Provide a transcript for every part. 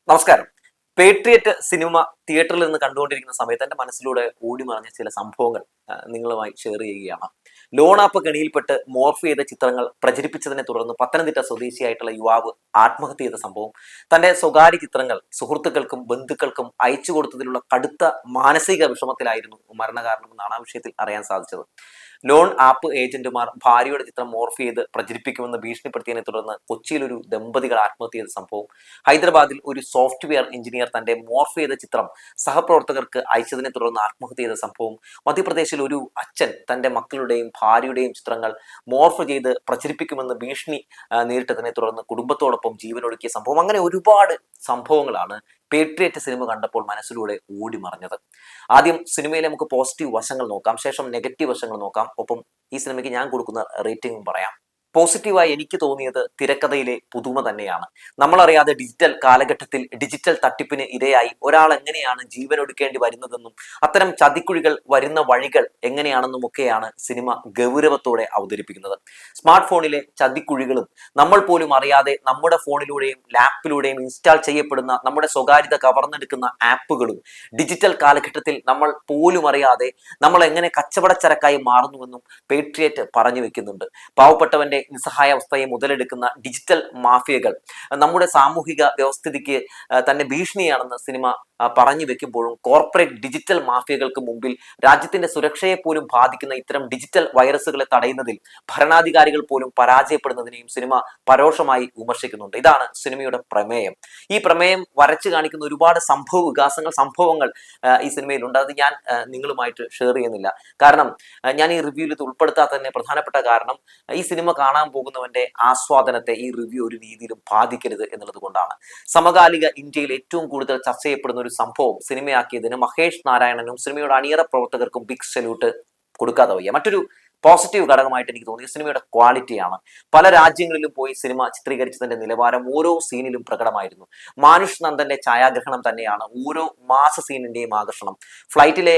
നമസ്കാരം. Patriot cinema തിയേറ്ററിൽ നിന്ന് കണ്ടുകൊണ്ടിരിക്കുന്ന സമയത്ത് എൻ്റെ മനസ്സിലൂടെ ഓടി മറഞ്ഞ ചില സംഭവങ്ങൾ നിങ്ങളുമായി ഷെയർ ചെയ്യുകയാണ്. ലോൺ ആപ്പ് കെണിയിൽപ്പെട്ട് മോർഫ് ചെയ്ത ചിത്രങ്ങൾ പ്രചരിപ്പിച്ചതിനെ തുടർന്ന് പത്തനംതിട്ട സ്വദേശിയായിട്ടുള്ള യുവാവ് ആത്മഹത്യ ചെയ്ത സംഭവം, തന്റെ സ്വകാര്യ ചിത്രങ്ങൾ സുഹൃത്തുക്കൾക്കും ബന്ധുക്കൾക്കും അയച്ചു കൊടുത്തതിലുള്ള കടുത്ത മാനസിക വിഷമത്തിലായിരുന്നു മരണകാരണമെന്നാണ് ആ വിഷയത്തിൽ അറിയാൻ സാധിച്ചത്. ലോൺ ആപ്പ് ഏജന്റുമാർ ഭാര്യയുടെ ചിത്രം മോർഫ് ചെയ്ത് പ്രചരിപ്പിക്കുമെന്ന് ഭീഷണിപ്പെടുത്തിയതിനെ തുടർന്ന് കൊച്ചിയിൽ ഒരു ദമ്പതികൾ ആത്മഹത്യ ചെയ്ത സംഭവം, ഹൈദരാബാദിൽ ഒരു സോഫ്റ്റ്വെയർ എഞ്ചിനീയർ തന്റെ മോർഫ് ചെയ്ത ചിത്രം സഹപ്രവർത്തകർക്ക് അയച്ചതിനെ തുടർന്ന് ആത്മഹത്യ ചെയ്ത സംഭവം, മധ്യപ്രദേശിൽ ഒരു അച്ഛൻ തന്റെ മക്കളുടെയും ഭാര്യയുടെയും ചിത്രങ്ങൾ മോർഫ് ചെയ്ത് പ്രചരിപ്പിക്കുമെന്ന് ഭീഷണി നേരിട്ടതിനെ തുടർന്ന് കുടുംബത്തോടൊപ്പം ജീവനൊടുക്കിയ സംഭവം, അങ്ങനെ ഒരുപാട് സംഭവങ്ങളാണ് പേട്രിയറ്റ് സിനിമ കണ്ടപ്പോൾ മനസ്സിലൂടെ ഓടി മറഞ്ഞത്. ആദ്യം സിനിമയിലെ നമുക്ക് പോസിറ്റീവ് വശങ്ങൾ നോക്കാം, ശേഷം നെഗറ്റീവ് വശങ്ങൾ നോക്കാം, ഒപ്പം ഈ സിനിമയ്ക്ക് ഞാൻ കൊടുക്കുന്ന റേറ്റിംഗും പറയാം. പോസിറ്റീവായി എനിക്ക് തോന്നിയത് തിരക്കഥയിലെ പുതുമ തന്നെയാണ്. നമ്മളറിയാതെ ഡിജിറ്റൽ കാലഘട്ടത്തിൽ ഡിജിറ്റൽ തട്ടിപ്പിന് ഇരയായി ഒരാൾ എങ്ങനെയാണ് ജീവൻ ഒടുക്കേണ്ടി വരുന്നതെന്നും അത്തരം ചതിക്കുഴികൾ വരുന്ന വഴികൾ എങ്ങനെയാണെന്നും ഒക്കെയാണ് സിനിമ ഗൗരവത്തോടെ അവതരിപ്പിക്കുന്നത്. സ്മാർട്ട് ഫോണിലെ ചതിക്കുഴികളും നമ്മൾ പോലും അറിയാതെ നമ്മുടെ ഫോണിലൂടെയും ലാപ്പിലൂടെയും ഇൻസ്റ്റാൾ ചെയ്യപ്പെടുന്ന നമ്മുടെ സ്വകാര്യത കവർന്നെടുക്കുന്ന ആപ്പുകളും ഡിജിറ്റൽ കാലഘട്ടത്തിൽ നമ്മൾ പോലും അറിയാതെ നമ്മൾ എങ്ങനെ കച്ചവടച്ചരക്കായി മാറുന്നുവെന്നും പേട്രിയറ്റ് പറഞ്ഞു വെക്കുന്നുണ്ട്. പാവപ്പെട്ടവന്റെ നിസ്സഹായാവസ്ഥയെ മുതലെടുക്കുന്ന ഡിജിറ്റൽ മാഫിയകൾ നമ്മുടെ സാമൂഹിക വ്യവസ്ഥിതിക്ക് തന്നെ ഭീഷണിയാണെന്ന് സിനിമ പറഞ്ഞു വെക്കുമ്പോഴും കോർപ്പറേറ്റ് ഡിജിറ്റൽ മാഫിയകൾക്ക് മുമ്പിൽ രാജ്യത്തിന്റെ സുരക്ഷയെ പോലും ബാധിക്കുന്ന ഇത്തരം ഡിജിറ്റൽ വൈറസുകളെ തടയുന്നതിൽ ഭരണാധികാരികൾ പോലും പരാജയപ്പെടുന്നതിനെയും സിനിമ പരോക്ഷമായി വിമർശിക്കുന്നുണ്ട്. ഇതാണ് സിനിമയുടെ പ്രമേയം. ഈ പ്രമേയം വരച്ചു കാണിക്കുന്ന ഒരുപാട് സംഭവങ്ങൾ ഈ സിനിമയിലുണ്ട്. അത് ഞാൻ നിങ്ങളുമായിട്ട് ഷെയർ ചെയ്യുന്നില്ല. കാരണം ഞാൻ ഈ റിവ്യൂവിൽ ഇത് ഉൾപ്പെടുത്താത്ത തന്നെ പ്രധാനപ്പെട്ട കാരണം ഈ സിനിമ കാണാൻ പോകുന്നവന്റെ ആസ്വാദനത്തെ ഈ റിവ്യൂ ഒരു രീതിയിലും ബാധിക്കരുത് എന്നുള്ളത് കൊണ്ടാണ്. സമകാലിക ഇന്ത്യയിൽ ഏറ്റവും കൂടുതൽ ചർച്ച ചെയ്യപ്പെടുന്ന ഒരു സംഭവം സിനിമയാക്കിയതിന് മഹേഷ് നാരായണനും സിനിമയുടെ അണിയറ പ്രവർത്തകർക്കും ബിഗ് സല്യൂട്ട് കൊടുക്കാതെ വയ്യ. മറ്റൊരു പോസിറ്റീവ് ഘടകമായിട്ട് എനിക്ക് തോന്നിയ സിനിമയുടെ ക്വാളിറ്റിയാണ്. പല രാജ്യങ്ങളിലും പോയി സിനിമ ചിത്രീകരിച്ചതിന്റെ നിലവാരം ഓരോ സീനിലും പ്രകടമായിരുന്നു. മാനുഷ് നന്ദന്റെ ഛായാഗ്രഹണം തന്നെയാണ് ഓരോ മാസ സീനിന്റെയും ആകർഷണം. ഫ്ലൈറ്റിലെ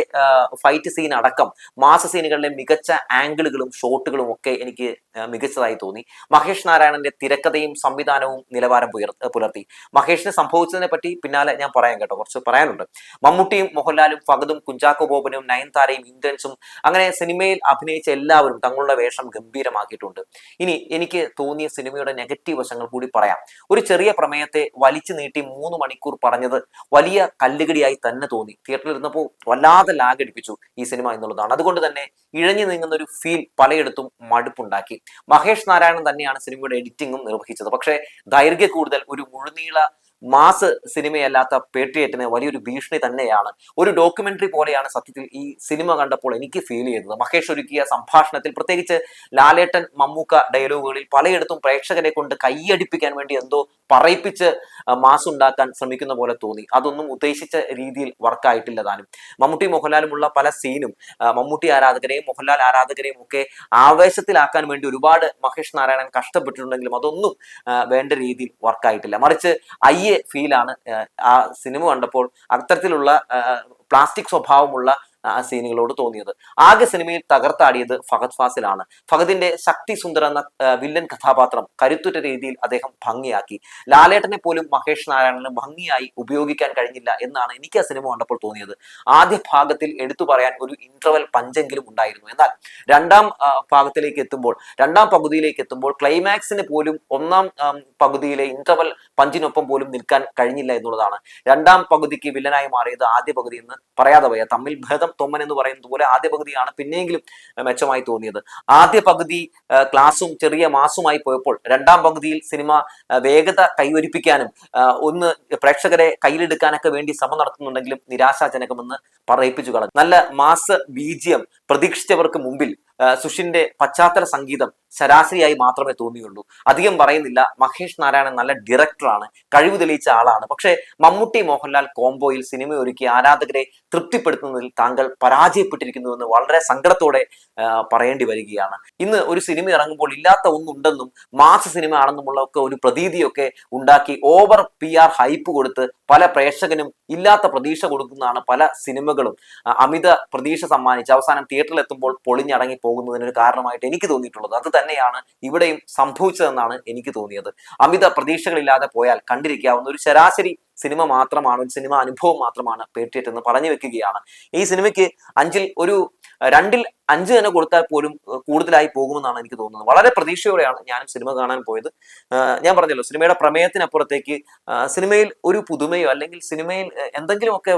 ഫൈറ്റ് സീൻ അടക്കം മാസ സീനുകളിലെ മികച്ച ആംഗിളുകളും ഷോട്ടുകളും ഒക്കെ എനിക്ക് മികച്ചതായി തോന്നി. മഹേഷ് നാരായണന്റെ തിരക്കഥയും സംവിധാനവും നിലവാരം പുലർത്തി. മഹേഷിന് സംഭവിച്ചതിനെ പറ്റി പിന്നാലെ ഞാൻ പറയാം കേട്ടോ, കുറച്ച് പറയാനുണ്ട്. മമ്മൂട്ടിയും മോഹൻലാലും ഫഹദും കുഞ്ചാക്കോ ബോബനും നയൻതാരയും ഇന്ദ്രൻസും അങ്ങനെ സിനിമയിൽ അഭിനയിച്ച എല്ലാവരും തങ്ങളുടെ വേഷം ഗംഭീരമാക്കിയിട്ടുണ്ട്. ഇനി എനിക്ക് തോന്നിയ സിനിമയുടെ നെഗറ്റീവ് വശങ്ങൾ കൂടി പറയാം. ഒരു ചെറിയ പ്രമേയത്തെ വലിച്ചു നീട്ടി 3 മണിക്കൂർ പറഞ്ഞത് വലിയ കല്ലുകടിയായി തന്നെ തോന്നി. തിയേറ്ററിൽ ഇരുന്നപ്പോൾ വല്ലാതെ ലാഗടിപ്പിച്ചു ഈ സിനിമ എന്നുള്ളതാണ്. അതുകൊണ്ട് തന്നെ ഇഴഞ്ഞു നീങ്ങുന്ന ഒരു ഫീൽ പലയിടത്തും മടുപ്പുണ്ടാക്കി. മഹേഷ് നാരായണൻ തന്നെയാണ് സിനിമയുടെ എഡിറ്റിംഗും നിർവഹിച്ചത്. പക്ഷേ ദൈർഘ്യ കൂടുതൽ ഒരു മുഴുനീള മാസ് സിനിമയല്ലാത്ത പേട്രിയറ്റിന് വലിയൊരു ഭീഷണി തന്നെയാണ്. ഒരു ഡോക്യുമെന്ററി പോലെയാണ് സത്യത്തിൽ ഈ സിനിമ കണ്ടപ്പോൾ എനിക്ക് ഫീൽ ചെയ്തത്. മഹേഷ് ഒരുക്കിയ സംഭാഷണത്തിൽ, പ്രത്യേകിച്ച് ലാലേട്ടൻ മമ്മൂക്ക ഡയലോഗുകളിൽ പലയിടത്തും പ്രേക്ഷകരെ കൊണ്ട് കൈയടിപ്പിക്കാൻ വേണ്ടി എന്തോ പറയിപ്പിച്ച് മാസ് ഉണ്ടാക്കാൻ ശ്രമിക്കുന്ന പോലെ തോന്നി. അതൊന്നും ഉദ്ദേശിച്ച രീതിയിൽ വർക്കായിട്ടില്ല താനും. മമ്മൂട്ടി മോഹൻലാലുമുള്ള പല സീനും മമ്മൂട്ടി ആരാധകരെയും മോഹൻലാൽ ആരാധകരെയും ഒക്കെ ആവേശത്തിലാക്കാൻ വേണ്ടി ഒരുപാട് മഹേഷ് നാരായണൻ കഷ്ടപ്പെട്ടിട്ടുണ്ടെങ്കിലും അതൊന്നും വേണ്ട രീതിയിൽ വർക്കായിട്ടില്ല. മറിച്ച് ഫീലാണ് ആ സിനിമ കണ്ടപ്പോൾ അത്തരത്തിലുള്ള പ്ലാസ്റ്റിക് സ്വഭാവമുള്ള സീനുകളോട് തോന്നിയത്. ആകെ സിനിമയിൽ തകർത്താടിയത് ഫഹദ് ഫാസിലാണ്. ഫഹദിന്റെ ശക്തി സുന്ദർ എന്ന വില്ലൻ കഥാപാത്രം കരുത്തുറ്റ രീതിയിൽ അദ്ദേഹം ഭംഗിയാക്കി. ലാലേട്ടനെ പോലും മഹേഷ് നാരായണന് ഭംഗിയായി ഉപയോഗിക്കാൻ കഴിഞ്ഞില്ല എന്നാണ് എനിക്ക് ആ സിനിമ കണ്ടപ്പോൾ തോന്നിയത്. ആദ്യ ഭാഗത്തിൽ എടുത്തു പറയാൻ ഒരു ഇന്റർവൽ പഞ്ചെങ്കിലും ഉണ്ടായിരുന്നു. എന്നാൽ രണ്ടാം പകുതിയിലേക്ക് എത്തുമ്പോൾ ക്ലൈമാക്സിന് പോലും ഒന്നാം പകുതിയിലെ ഇന്റർവൽ പഞ്ചിനൊപ്പം പോലും നിൽക്കാൻ കഴിഞ്ഞില്ല എന്നുള്ളതാണ്. രണ്ടാം പകുതിക്ക് വില്ലനായി മാറിയത് ആദ്യ പകുതി എന്ന് പറയാതെ വയ്യ. തമ്മിൽ ഭേദം തൊമ്മൻ എന്ന് പറയുന്നത് പോലെ ആദ്യ പകുതിയാണ് പിന്നെയെങ്കിലും മെച്ചമായി തോന്നിയത്. ആദ്യ പകുതി ക്ലാസും ചെറിയ മാസുമായി പോയപ്പോൾ രണ്ടാം പകുതിയിൽ സിനിമ വേഗത കൈവരിപ്പിക്കാനും ഒന്ന് പ്രേക്ഷകരെ കയ്യിലെടുക്കാനൊക്കെ വേണ്ടി ശ്രമം നടത്തുന്നുണ്ടെങ്കിലും നിരാശാജനകമെന്ന് പറയിപ്പിച്ചു കളഞ്ഞു. നല്ല മാസ് ബീജിയം പ്രതീക്ഷിച്ചവർക്ക് മുമ്പിൽ സുഷിന്റെ പശ്ചാത്തല സംഗീതം ശരാശരിയായി മാത്രമേ തോന്നിയുള്ളൂ. അധികം പറയുന്നില്ല. മഹേഷ് നാരായണൻ നല്ല ഡയറക്ടറാണ്, കഴിവ് തെളിയിച്ച ആളാണ്. പക്ഷേ മമ്മൂട്ടി മോഹൻലാൽ കോംബോയിൽ സിനിമ ഒരുക്കി ആരാധകരെ തൃപ്തിപ്പെടുത്തുന്നതിൽ താങ്കൾ പരാജയപ്പെട്ടിരിക്കുന്നുവെന്ന് വളരെ സങ്കടത്തോടെ പറയേണ്ടി വരികയാണ്. ഇന്ന് ഒരു സിനിമ ഇറങ്ങുമ്പോൾ ഇല്ലാത്ത ഒന്നുണ്ടെന്നും മാസ് സിനിമ ആണെന്നുമുള്ള ഒക്കെ ഒരു പ്രതീതിയൊക്കെ ഉണ്ടാക്കി ഓവർ PR ഹൈപ്പ് കൊടുത്ത് പല പ്രേക്ഷകനും ഇല്ലാത്ത പ്രതീക്ഷ കൊടുക്കുന്നതാണ് പല സിനിമകളും അമിത പ്രതീക്ഷ സമ്മാനിച്ച് അവസാനം തിയേറ്ററിൽ എത്തുമ്പോൾ പൊളിഞ്ഞടങ്ങി പോകുന്നതിനൊരു കാരണമായിട്ട് എനിക്ക് തോന്നിയിട്ടുള്ളത്. അത് തന്നെയാണ് ഇവിടെയും സംഭവിച്ചതെന്നാണ് എനിക്ക് തോന്നിയത്. അമിത പ്രതീക്ഷകളില്ലാതെ പോയാൽ കണ്ടിരിക്കാവുന്ന ഒരു ശരാശരി സിനിമ മാത്രമാണ്, ഒരു സിനിമ അനുഭവം മാത്രമാണ് പേട്രിയറ്റ് എന്ന് പറഞ്ഞു വെക്കുകയാണ്. ഈ സിനിമയ്ക്ക് 5-ൽ ഒരു 2-ൽ 5 തന്നെ കൊടുത്താൽ പോലും കൂടുതലായി പോകുമെന്നാണ് എനിക്ക് തോന്നുന്നത്. വളരെ പ്രതീക്ഷയോടെയാണ് ഞാനും സിനിമ കാണാൻ പോയത്. ഞാൻ പറഞ്ഞല്ലോ, സിനിമയുടെ പ്രമേയത്തിനപ്പുറത്തേക്ക് സിനിമയിൽ ഒരു പുതുമയോ അല്ലെങ്കിൽ സിനിമയിൽ എന്തെങ്കിലുമൊക്കെ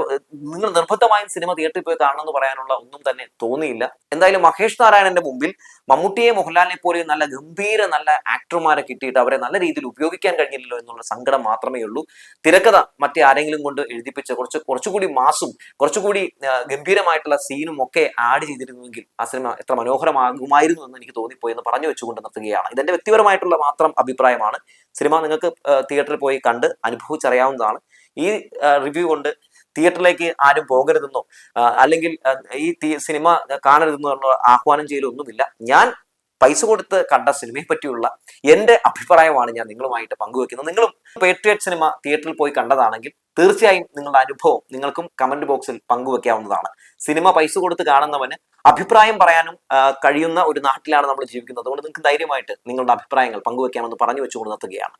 നിങ്ങൾ നിർബന്ധമായും സിനിമ തിയേറ്ററിൽ പോയി കാണണം എന്ന് പറയാനുള്ള ഒന്നും തന്നെ തോന്നിയില്ല. എന്തായാലും മഹേഷ് നാരായണന്റെ മുമ്പിൽ മമ്മൂട്ടിയെ, മോഹൻലാലിനെ പോലെ നല്ല ഗംഭീര നല്ല ആക്ടർമാരെ കിട്ടിയിട്ട് അവരെ നല്ല രീതിയിൽ ഉപയോഗിക്കാൻ കഴിഞ്ഞില്ലല്ലോ എന്നുള്ള സങ്കടം മാത്രമേ ഉള്ളൂ. തിരക്കഥ മറ്റേ ആരെങ്കിലും കൊണ്ട് എഴുതിപ്പിച്ച കുറച്ചുകൂടി മാസും കുറച്ചുകൂടി ഗംഭീരമായിട്ടുള്ള സീനും ഒക്കെ ആഡ് ചെയ്തിരുന്നുവെങ്കിൽ ആ സിനിമ എത്ര മനോഹരമാകുമായിരുന്നു എന്ന് എനിക്ക് തോന്നിപ്പോയി എന്ന് പറഞ്ഞു വെച്ചുകൊണ്ട് നിർത്തുകയാണ്. ഇതെന്റെ വ്യക്തിപരമായിട്ടുള്ള മാത്രം അഭിപ്രായമാണ്. സിനിമ നിങ്ങൾക്ക് തിയേറ്ററിൽ പോയി കണ്ട് അനുഭവിച്ചറിയാവുന്നതാണ്. ഈ റിവ്യൂ കൊണ്ട് തിയേറ്ററിലേക്ക് ആരും പോകരുതെന്നോ അല്ലെങ്കിൽ ഈ സിനിമ കാണരുതെന്നോ ആഹ്വാനം ചെയ്യലൊന്നുമില്ല. ഞാൻ പൈസ കൊടുത്ത് കണ്ട സിനിമയെ പറ്റിയുള്ള എന്റെ അഭിപ്രായമാണ് ഞാൻ നിങ്ങളുമായിട്ട് പങ്കുവെക്കുന്നത്. നിങ്ങളും പേട്രിയറ്റ് സിനിമ തിയേറ്ററിൽ പോയി കണ്ടതാണെങ്കിൽ തീർച്ചയായും നിങ്ങളുടെ അനുഭവം നിങ്ങൾക്കും കമന്റ് ബോക്സിൽ പങ്കുവെക്കാവുന്നതാണ്. സിനിമ പൈസ കൊടുത്ത് കാണുന്നവന് അഭിപ്രായം പറയാനും കഴിയുന്ന ഒരു നാട്ടിലാണ് നമ്മൾ ജീവിക്കുന്നത്. അതുകൊണ്ട് നിങ്ങൾക്ക് ധൈര്യമായിട്ട് നിങ്ങളുടെ അഭിപ്രായങ്ങൾ പങ്കുവെക്കാമെന്ന് പറഞ്ഞു വെച്ചുകൊണ്ട് നിർത്തുകയാണ്.